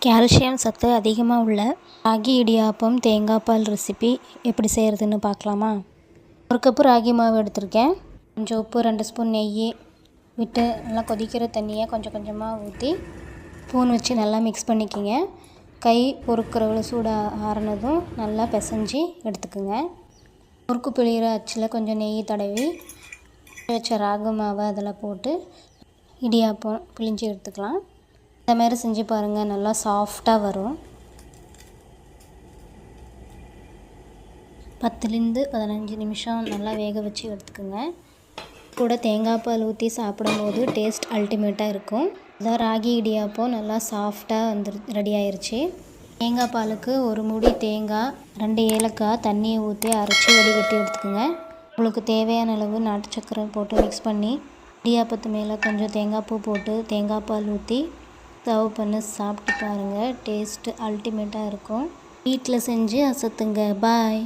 Calcium சத்து அதிகமாக உள்ள ராகி இடியாப்பம் தேங்காய் பால் ரெசிபி எப்படி செய்கிறதுன்னு பார்க்கலாமா? 1 கப்பு ராகி மாவு எடுத்திருக்கேன். கொஞ்சம் உப்பு, 2 ஸ்பூன் நெய் விட்டு நல்லா கொதிக்கிற தண்ணியை கொஞ்சம் கொஞ்சமாக ஊற்றி ஸ்பூன் வச்சு நல்லா மிக்ஸ் பண்ணிக்கோங்க. கை பொறுக்கிறவளவு சூடாக ஆறினதும் நல்லா பிசைஞ்சு எடுத்துக்கோங்க. முறுக்கு பிழிகிற அச்சில் கொஞ்சம் நெய் தடவி வச்ச ராகி மாவை அதில் போட்டு இடியாப்பம் பிழிஞ்சு எடுத்துக்கலாம். இந்த மாதிரி செஞ்சு பாருங்கள், நல்லா சாஃப்டாக வரும். 10-15 நிமிஷம் நல்லா வேக வச்சு எடுத்துக்கோங்க. கூட தேங்காய் பால் ஊற்றி சாப்பிடும்போது டேஸ்ட் அல்டிமேட்டாக இருக்கும். இதான் ராகி இடியாப்பம் நல்லா சாஃப்டாக ரெடி ஆயிடுச்சு. தேங்காய் பாலுக்கு 1 மூடி தேங்காய், 2 ஏலக்காய் தண்ணியை ஊற்றி அரைச்சி வடிகட்டி எடுத்துக்கோங்க. உங்களுக்கு தேவையான அளவு நாட்டு சர்க்கரை போட்டு மிக்ஸ் பண்ணி இடியாப்பத்து மேலே கொஞ்சம் தேங்காய் பூ போட்டு தேங்காய் பால் ஊற்றி சர்வ் பண்ணி சாப்பிட்டு பாருங்கள். டேஸ்ட்டு அல்டிமேட்டாக இருக்கும். வீட்டில் செஞ்சு அசத்துங்க. பாய்.